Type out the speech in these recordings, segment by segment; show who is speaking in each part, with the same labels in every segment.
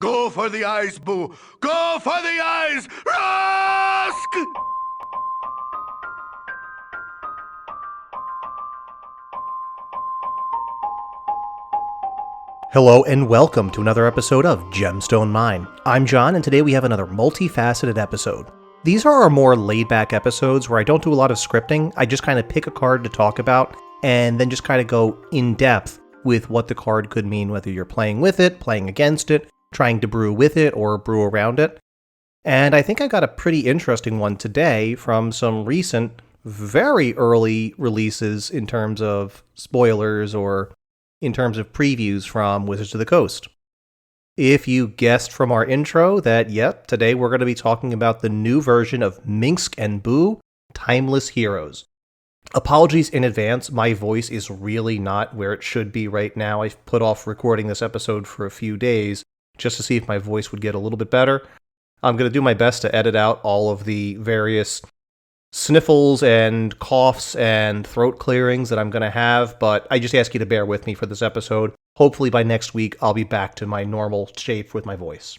Speaker 1: Go for the eyes, Boo! Go for the eyes! Rusk!
Speaker 2: Hello and welcome to another episode of Gemstone Mine. I'm John, and today we have another multifaceted episode. These are our more laid-back episodes where I don't do a lot of scripting. I just kind of pick a card to talk about and then just kind of go in depth with what the card could mean, whether you're playing with it, playing against it, trying to brew with it, or brew around it. And I think I got a pretty interesting one today from some recent, very early releases in terms of spoilers or in terms of previews from Wizards of the Coast. If you guessed from our intro that, yep, today we're going to be talking about the new version of Minsc Boo, Timeless Heroes. Apologies in advance, my voice is really not where it should be right now. I've put off recording this episode for a few days just to see if my voice would get a little bit better. I'm going to do my best to edit out all of the various sniffles and coughs and throat clearings that I'm going to have, but I just ask you to bear with me for this episode. Hopefully by next week, I'll be back to my normal shape with my voice.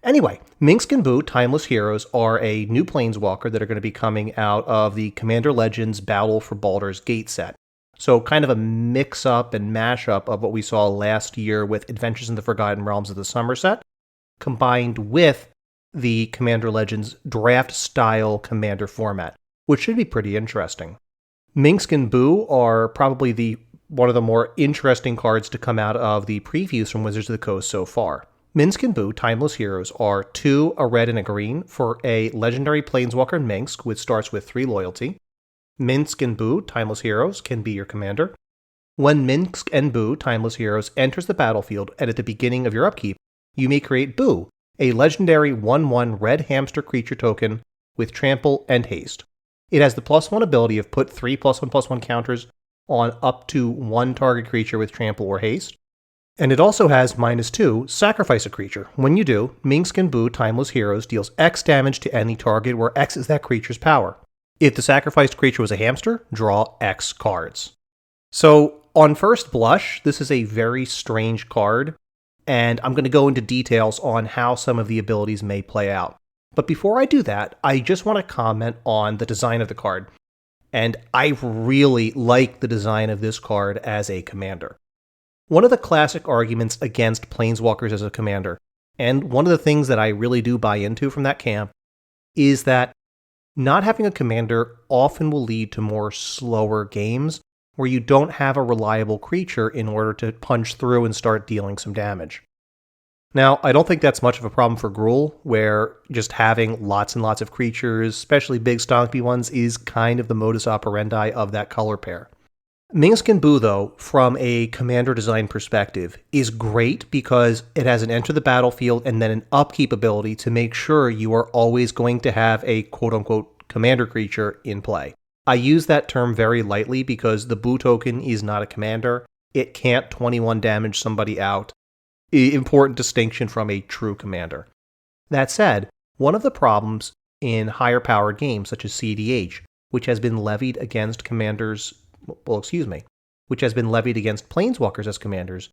Speaker 2: Anyway, Minsc Boo, Timeless Heroes are a new planeswalker that are going to be coming out of the Commander Legends Battle for Baldur's Gate set. So kind of a mix-up and mash-up of what we saw last year with Adventures in the Forgotten Realms of the Summer set, combined with the Commander Legends draft-style Commander format, which should be pretty interesting. Minsc Boo are probably one of the more interesting cards to come out of the previews from Wizards of the Coast so far. Minsc Boo, Timeless Heroes, are 2, a red and a green, for a legendary planeswalker Minsc, which starts with 3 loyalty. Minsc Boo, Timeless Heroes, can be your commander. When Minsc Boo, Timeless Heroes, enters the battlefield and at the beginning of your upkeep, you may create Boo, a legendary 1/1 red hamster creature token with Trample and Haste. It has the +1 ability of put 3 +1/+1 counters on up to 1 target creature with Trample or Haste. And it also has -2, sacrifice a creature. When you do, Minsc Boo, Timeless Heroes deals X damage to any target where X is that creature's power. If the sacrificed creature was a hamster, draw X cards. So, on first blush, this is a very strange card, and I'm going to go into details on how some of the abilities may play out. But before I do that, I just want to comment on the design of the card. And I really like the design of this card as a commander. One of the classic arguments against planeswalkers as a commander, and one of the things that I really do buy into from that camp, is that not having a commander often will lead to more slower games where you don't have a reliable creature in order to punch through and start dealing some damage. Now, I don't think that's much of a problem for Gruul, where just having lots and lots of creatures, especially big stompy ones, is kind of the modus operandi of that color pair. Minsc Boo, though, from a commander design perspective, is great because it has an enter the battlefield and then an upkeep ability to make sure you are always going to have a quote-unquote commander creature in play. I use that term very lightly because the Boo token is not a commander. It can't 21 damage somebody out. Important distinction from a true commander. That said, one of the problems in higher powered games such as CDH, which has been levied against which has been levied against planeswalkers as commanders,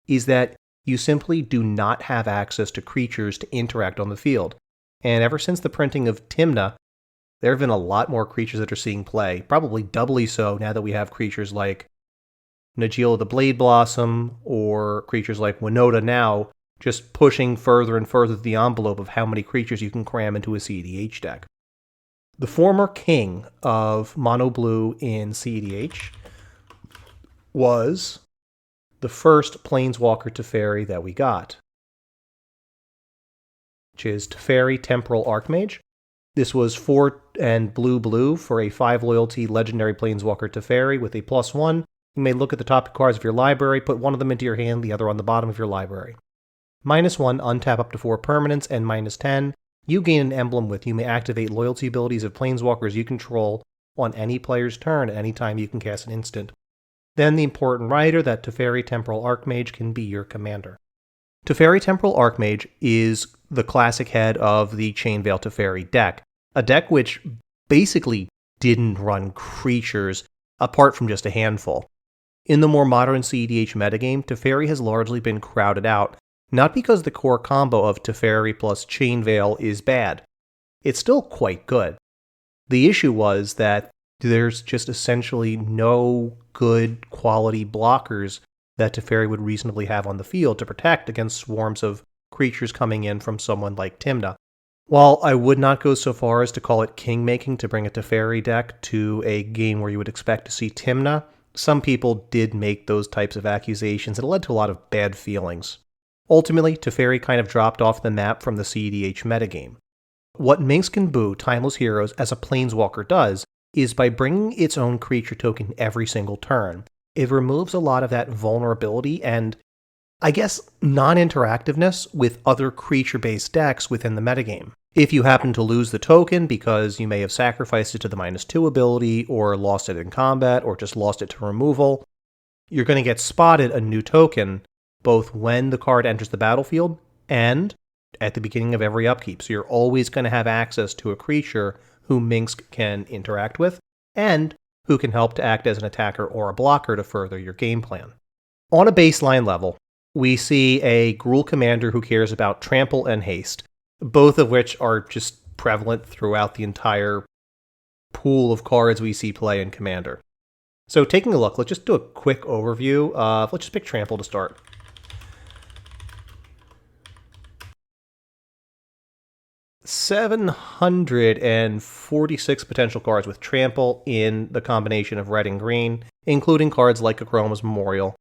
Speaker 2: is that you simply do not have access to creatures to interact on the field. And ever since the printing of Tymna, there have been a lot more creatures that are seeing play, probably doubly so now that we have creatures like Najeela the Blade Blossom or creatures like Winota now, just pushing further and further the envelope of how many creatures you can cram into a CDH deck. The former king of Mono Blue in CDH was the first Planeswalker Teferi that we got, which is Teferi Temporal Archmage. This was 4 and blue for a 5 loyalty legendary Planeswalker Teferi with a +1. You may look at the top cards of your library, put one of them into your hand, the other on the bottom of your library. -1, untap up to 4 permanents, and -10, you gain an emblem with you may activate loyalty abilities of planeswalkers you control on any player's turn at any time you can cast an instant. Then the important rider that Teferi Temporal Archmage can be your commander. Teferi Temporal Archmage is the classic head of the Chainveil Teferi deck, a deck which basically didn't run creatures apart from just a handful. In the more modern CEDH metagame, Teferi has largely been crowded out, Not because the core combo of Teferi plus Chain Veil is bad. It's still quite good. The issue was that there's just essentially no good quality blockers that Teferi would reasonably have on the field to protect against swarms of creatures coming in from someone like Tymna. While I would not go so far as to call it king-making to bring a Teferi deck to a game where you would expect to see Tymna, some people did make those types of accusations, and it led to a lot of bad feelings. Ultimately, Teferi kind of dropped off the map from the CEDH metagame. What Minsc Boo, Timeless Heroes, as a planeswalker does, is by bringing its own creature token every single turn, it removes a lot of that vulnerability and, I guess, non-interactiveness with other creature-based decks within the metagame. If you happen to lose the token because you may have sacrificed it to the -2 ability, or lost it in combat, or just lost it to removal, you're going to get spotted a new token both when the card enters the battlefield and at the beginning of every upkeep. So you're always going to have access to a creature who Minsc can interact with, and who can help to act as an attacker or a blocker to further your game plan. On a baseline level, we see a Gruul commander who cares about Trample and Haste, both of which are just prevalent throughout the entire pool of cards we see play in Commander. So taking a look, let's just do a quick overview. Let's just pick Trample to start. $746 potential cards with Trample in the combination of red and green, including cards like Akroma's Memorial.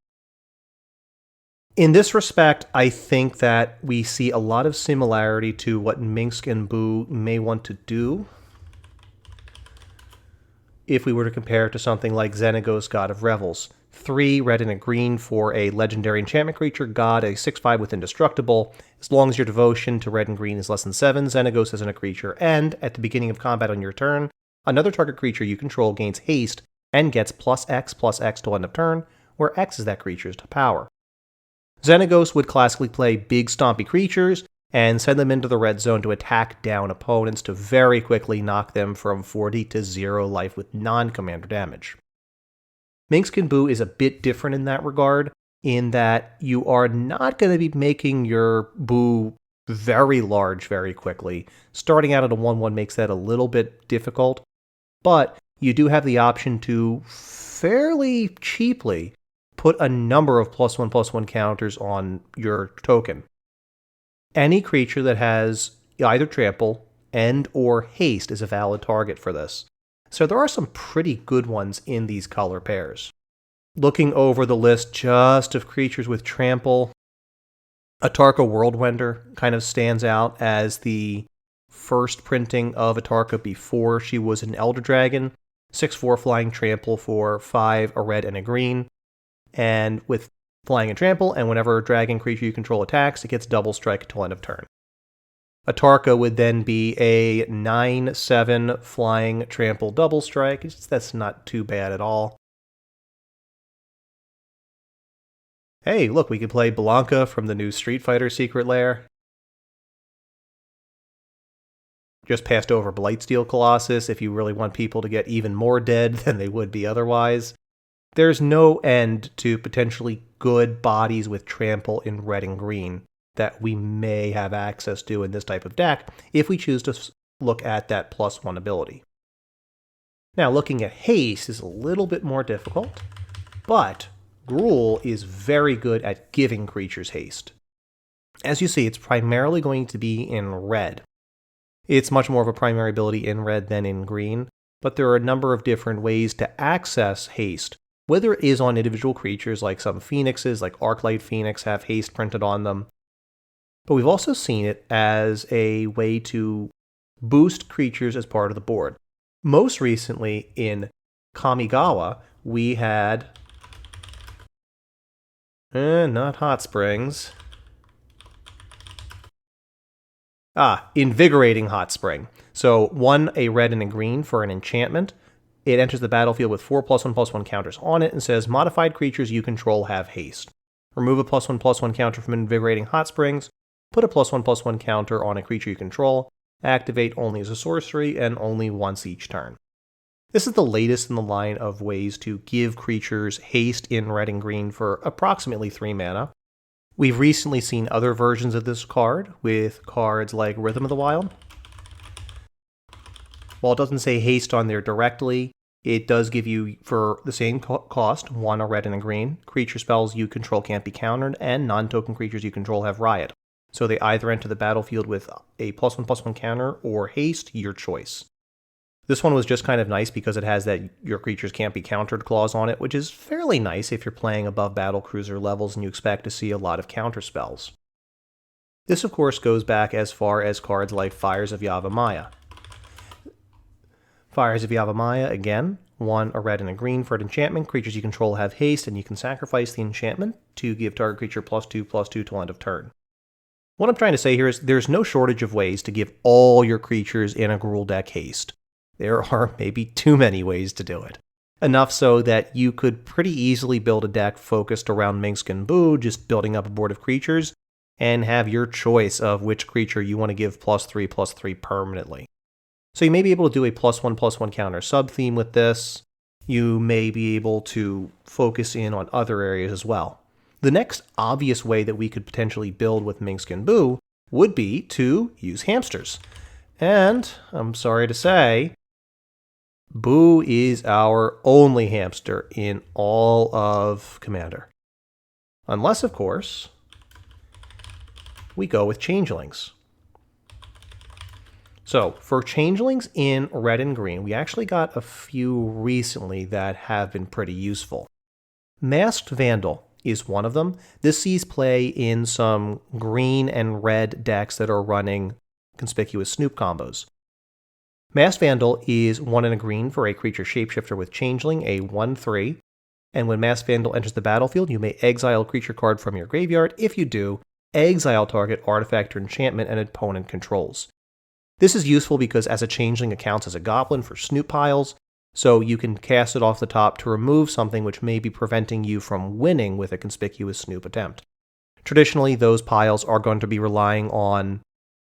Speaker 2: In this respect, I think that we see a lot of similarity to what Minsc Boo may want to do if we were to compare it to something like Xenagos, God of Revels. 3 red and a green for a legendary enchantment creature, God, a 6/5 with Indestructible. As long as your devotion to red and green is less than 7, Xenagos isn't a creature, and at the beginning of combat on your turn, another target creature you control gains haste and gets +X/+X till end of turn, where X is that creature's power. Xenagos would classically play big stompy creatures and send them into the red zone to attack down opponents to very quickly knock them from 40 to 0 life with non-commander damage. Minsc Boo is a bit different in that regard, in that you are not going to be making your Boo very large very quickly. Starting out at a 1/1 makes that a little bit difficult, but you do have the option to fairly cheaply put a number of +1/+1 counters on your token. Any creature that has either Trample and or Haste is a valid target for this. So there are some pretty good ones in these color pairs. Looking over the list just of creatures with Trample, Atarka Worldwender kind of stands out as the first printing of Atarka before she was an Elder Dragon. 6/4 flying Trample for 5, a red and a green. And with flying and Trample, and whenever a dragon creature you control attacks, it gets double strike until end of turn. Atarka would then be a 9/7 flying Trample double strike. That's not too bad at all. Hey, look, we could play Blanca from the new Street Fighter Secret Lair. Just passed over Blightsteel Colossus if you really want people to get even more dead than they would be otherwise. There's no end to potentially good bodies with Trample in red and green that we may have access to in this type of deck if we choose to look at that +1 ability. Now, looking at Haste is a little bit more difficult, but Gruul is very good at giving creatures haste. As you see, it's primarily going to be in red. It's much more of a primary ability in red than in green, but there are a number of different ways to access haste, whether it is on individual creatures like some Phoenixes, like Arclight Phoenix, have haste printed on them. But we've also seen it as a way to boost creatures as part of the board. Most recently in Kamigawa, we had not Hot Springs. Invigorating Hot Spring. So 1, a red and a green for an enchantment. It enters the battlefield with 4 +1/+1 counters on it and says, modified creatures you control have haste. Remove a +1/+1 counter from Invigorating Hot Springs. Put a +1/+1 counter on a creature you control. Activate only as a sorcery and only once each turn. This is the latest in the line of ways to give creatures haste in red and green for approximately 3 mana. We've recently seen other versions of this card with cards like Rhythm of the Wild. While it doesn't say Haste on there directly, it does give you, for the same cost, 1 a red and a green. Creature spells you control can't be countered, and non-token creatures you control have Riot. So they either enter the battlefield with a +1/+1 counter or Haste, your choice. This one was just kind of nice because it has that your creatures can't be countered clause on it, which is fairly nice if you're playing above battlecruiser levels and you expect to see a lot of counter spells. This, of course, goes back as far as cards like Fires of Yavimaya. Fires of Yavimaya, again, 1 a red and a green for an enchantment. Creatures you control have Haste, and you can sacrifice the enchantment to give target creature +2/+2 till end of turn. What I'm trying to say here is there's no shortage of ways to give all your creatures in a Gruul deck Haste. There are maybe too many ways to do it. Enough so that you could pretty easily build a deck focused around Minsc Boo, just building up a board of creatures, and have your choice of which creature you want to give +3/+3 permanently. So you may be able to do a +1/+1 counter sub-theme with this. You may be able to focus in on other areas as well. The next obvious way that we could potentially build with Minsc Boo would be to use hamsters. And, I'm sorry to say, Boo is our only hamster in all of Commander. Unless, of course, we go with changelings. So, for changelings in red and green, we actually got a few recently that have been pretty useful. Masked Vandal is one of them. This sees play in some green and red decks that are running conspicuous Snoop combos. Masked Vandal is 1 and a green for a creature shapeshifter with changeling, a 1/3. And when Masked Vandal enters the battlefield, you may exile a creature card from your graveyard. If you do, exile target artifact or enchantment an opponent controls. This is useful because as a changeling it counts as a goblin for Snoop piles, so you can cast it off the top to remove something which may be preventing you from winning with a conspicuous Snoop attempt. Traditionally, those piles are going to be relying on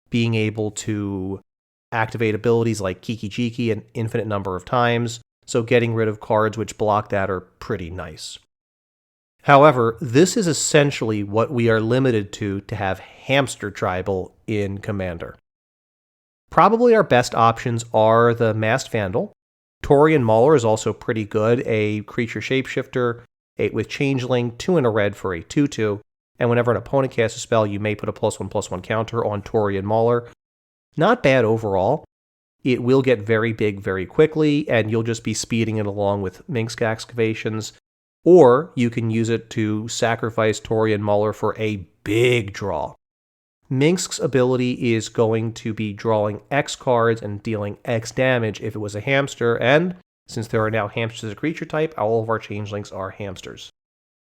Speaker 2: being able to activate abilities like Kiki Jiki an infinite number of times, so getting rid of cards which block that are pretty nice. However, this is essentially what we are limited to have Hamster Tribal in Commander. Probably our best options are the Masked Vandal. Taurian Mauler is also pretty good, a creature shapeshifter with changeling, 2 and a red for a 2/2, and whenever an opponent casts a spell, you may put a +1/+1 counter on Taurian Mauler. Not bad overall. It will get very big very quickly, and you'll just be speeding it along with Minsc Excavations, or you can use it to sacrifice Taurian Mauler for a big draw. Minsc's ability is going to be drawing X cards and dealing X damage if it was a hamster, and since there are now hamsters as a creature type, all of our changelings are hamsters.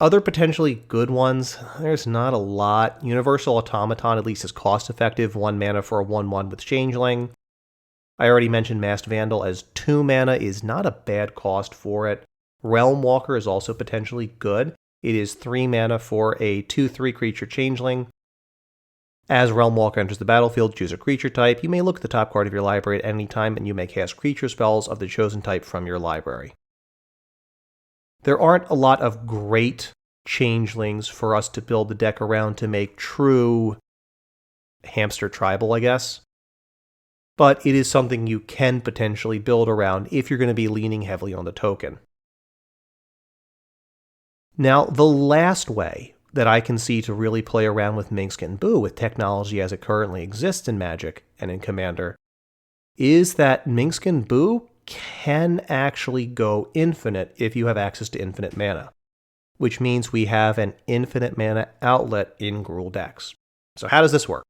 Speaker 2: Other potentially good ones, there's not a lot. Universal Automaton at least is cost-effective, 1 mana for a 1/1 with changeling. I already mentioned Masked Vandal as 2 mana is not a bad cost for it. Realm Walker is also potentially good. It is 3 mana for a 2/3 creature changeling. As Realm Walker enters the battlefield, choose a creature type. You may look at the top card of your library at any time, and you may cast creature spells of the chosen type from your library. There aren't a lot of great changelings for us to build the deck around to make true Hamster Tribal, I guess. But it is something you can potentially build around if you're going to be leaning heavily on the token. Now, the last way that I can see to really play around with Minsc Boo with technology as it currently exists in Magic and in Commander is that Minsc Boo can actually go infinite if you have access to infinite mana, which means we have an infinite mana outlet in Gruul decks. So how does this work?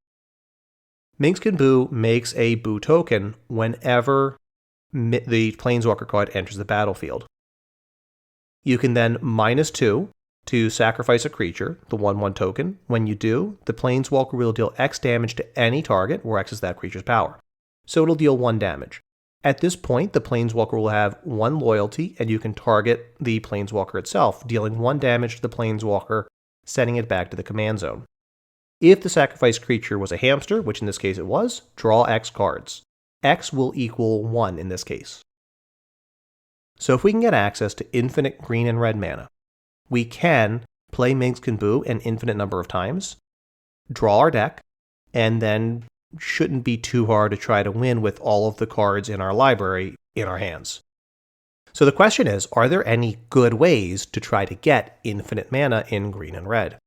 Speaker 2: Minsc Boo makes a Boo token whenever the planeswalker card enters the battlefield. You can then -2 to sacrifice a creature, the 1/1 token. When you do, the planeswalker will deal X damage to any target, where X is that creature's power. So it'll deal 1 damage. At this point, the planeswalker will have 1 loyalty, and you can target the planeswalker itself, dealing 1 damage to the planeswalker, sending it back to the command zone. If the sacrificed creature was a hamster, which in this case it was, draw X cards. X will equal 1 in this case. So if we can get access to infinite green and red mana, we can play Minsc Boo an infinite number of times, draw our deck, and then shouldn't be too hard to try to win with all of the cards in our library in our hands. So the question is, are there any good ways to try to get infinite mana in green and red?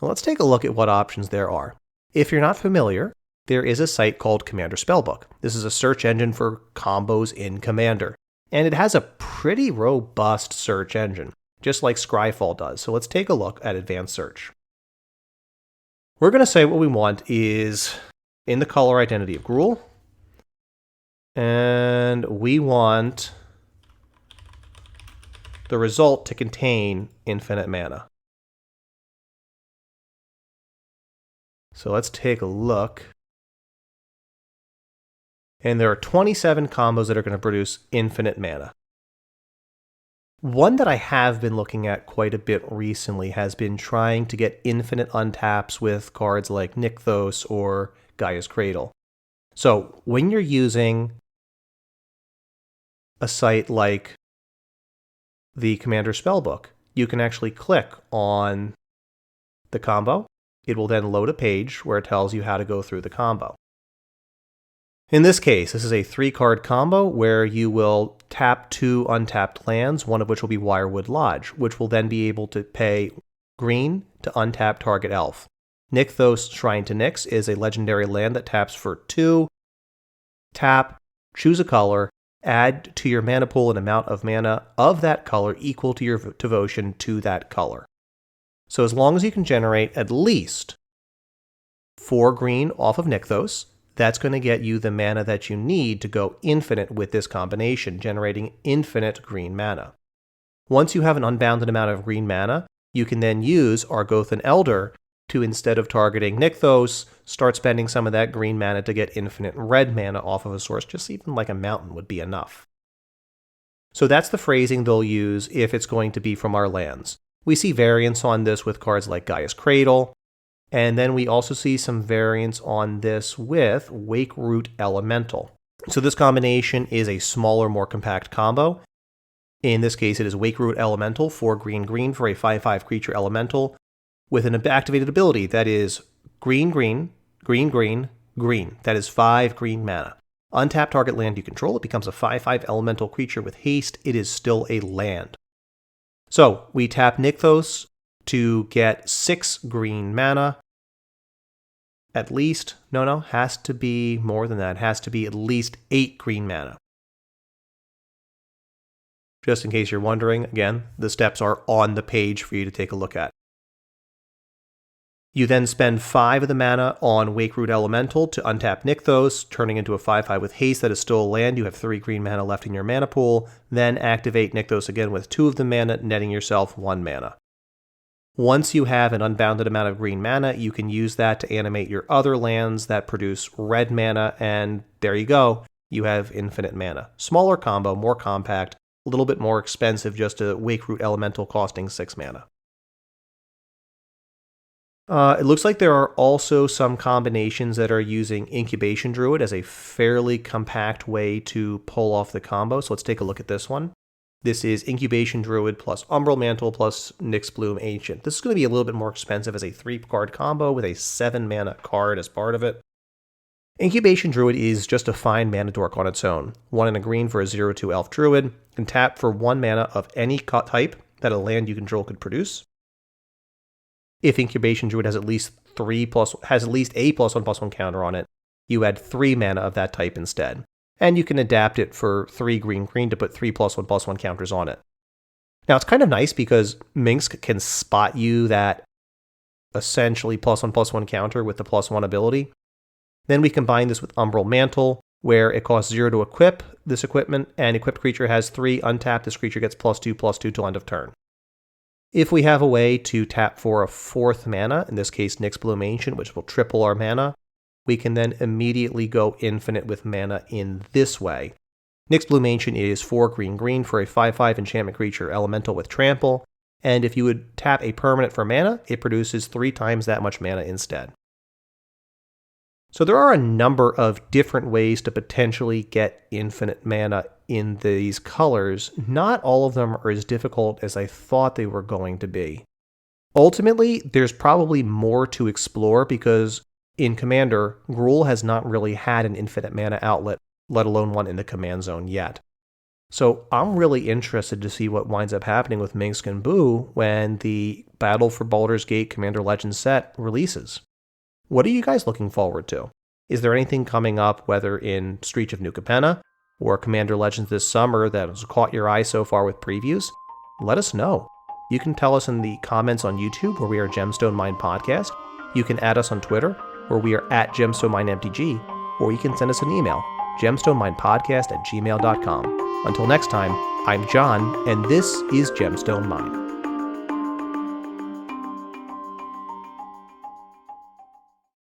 Speaker 2: Well, let's take a look at what options there are. If you're not familiar, there is a site called Commander Spellbook. This is a search engine for combos in Commander, and it has a pretty robust search engine, just like Scryfall does. So let's take a look at advanced search. We're going to say what we want is in the color identity of Gruul, and we want the result to contain infinite mana. So let's take a look. And there are 27 combos that are going to produce infinite mana. One that I have been looking at quite a bit recently has been trying to get infinite untaps with cards like Nykthos or Gaia's Cradle. So when you're using a site like the Commander Spellbook, you can actually click on the combo. It will then load a page where it tells you how to go through the combo. In this case, this is a 3-card combo where you will tap 2 untapped lands, one of which will be Wirewood Lodge, which will then be able to pay green to untap target elf. Nykthos Shrine to Nyx is a legendary land that taps for 2. Tap, choose a color, add to your mana pool an amount of mana of that color equal to your devotion to that color. So as long as you can generate at least 4 green off of Nykthos, that's going to get you the mana that you need to go infinite with this combination, generating infinite green mana. Once you have an unbounded amount of green mana, you can then use Argothan Elder to, instead of targeting Nykthos, start spending some of that green mana to get infinite red mana off of a source. Just even like a mountain would be enough. So that's the phrasing they'll use if it's going to be from our lands. We see variants on this with cards like Gaia's Cradle, and then we also see some variants on this with Wakeroot Elemental. So this combination is a smaller, more compact combo. In this case, it is Wakeroot Elemental, 4 green for a 5/5 creature elemental with an activated ability that is green. That is 5 green mana. Untap target land you control. It becomes a 5/5 elemental creature with haste. It is still a land. So we tap Nykthos to get 6 green mana. At least, has to be more than that. Has to be at least 8 green mana. Just in case you're wondering, again, the steps are on the page for you to take a look at. You then spend 5 of the mana on Wakeroot Elemental to untap Nykthos, turning into a 5/5 with haste that is still a land. You have 3 green mana left in your mana pool. Then activate Nykthos again with 2 of the mana, netting yourself 1 mana. Once you have an unbounded amount of green mana, you can use that to animate your other lands that produce red mana, and there you go. You have infinite mana. Smaller combo, more compact, a little bit more expensive, just a Wakeroot Elemental costing 6 mana. It looks like there are also some combinations that are using Incubation Druid as a fairly compact way to pull off the combo, so let's take a look at this one. This is Incubation Druid plus Umbral Mantle plus Nyxbloom Ancient. This is going to be a little bit more expensive as a 3-card combo with a 7 mana card as part of it. Incubation Druid is just a fine mana dork on its own. 1 and a green for a 0/2 elf druid. Can tap for 1 mana of any type that a land you control could produce. If Incubation Druid has at least a +1/+1 counter on it, you add 3 mana of that type instead. And you can adapt it for 3 green to put 3 +1/+1 counters on it. Now it's kind of nice because Minsc can spot you that essentially +1/+1 counter with the +1 ability. Then we combine this with Umbral Mantle, where it costs 0 to equip this equipment, and equipped creature has 3 untapped. This creature gets +2/+2 till end of turn. If we have a way to tap for a 4th mana, in this case Nyxbloom Ancient, which will triple our mana, we can then immediately go infinite with mana in this way. Nyxbloom Ancient is 4 green for a 5/5 enchantment creature elemental with Trample, and if you would tap a permanent for mana, it produces 3 times that much mana instead. So there are a number of different ways to potentially get infinite mana in these colors. Not all of them are as difficult as I thought they were going to be. Ultimately, there's probably more to explore because in Commander, Gruul has not really had an infinite mana outlet, let alone one in the command zone yet. So I'm really interested to see what winds up happening with Minsc Boo when the Battle for Baldur's Gate Commander Legends set releases. What are you guys looking forward to? Is there anything coming up, whether in Streets of New Capenna or Commander Legends this summer that has caught your eye so far with previews? Let us know. You can tell us in the comments on YouTube, where we are Gemstone Mind Podcast. You can add us on Twitter, where we are at GemstoneMindMTG, or you can send us an email, gemstonemindpodcast@gmail.com. Until next time, I'm John, and this is Gemstone Mind.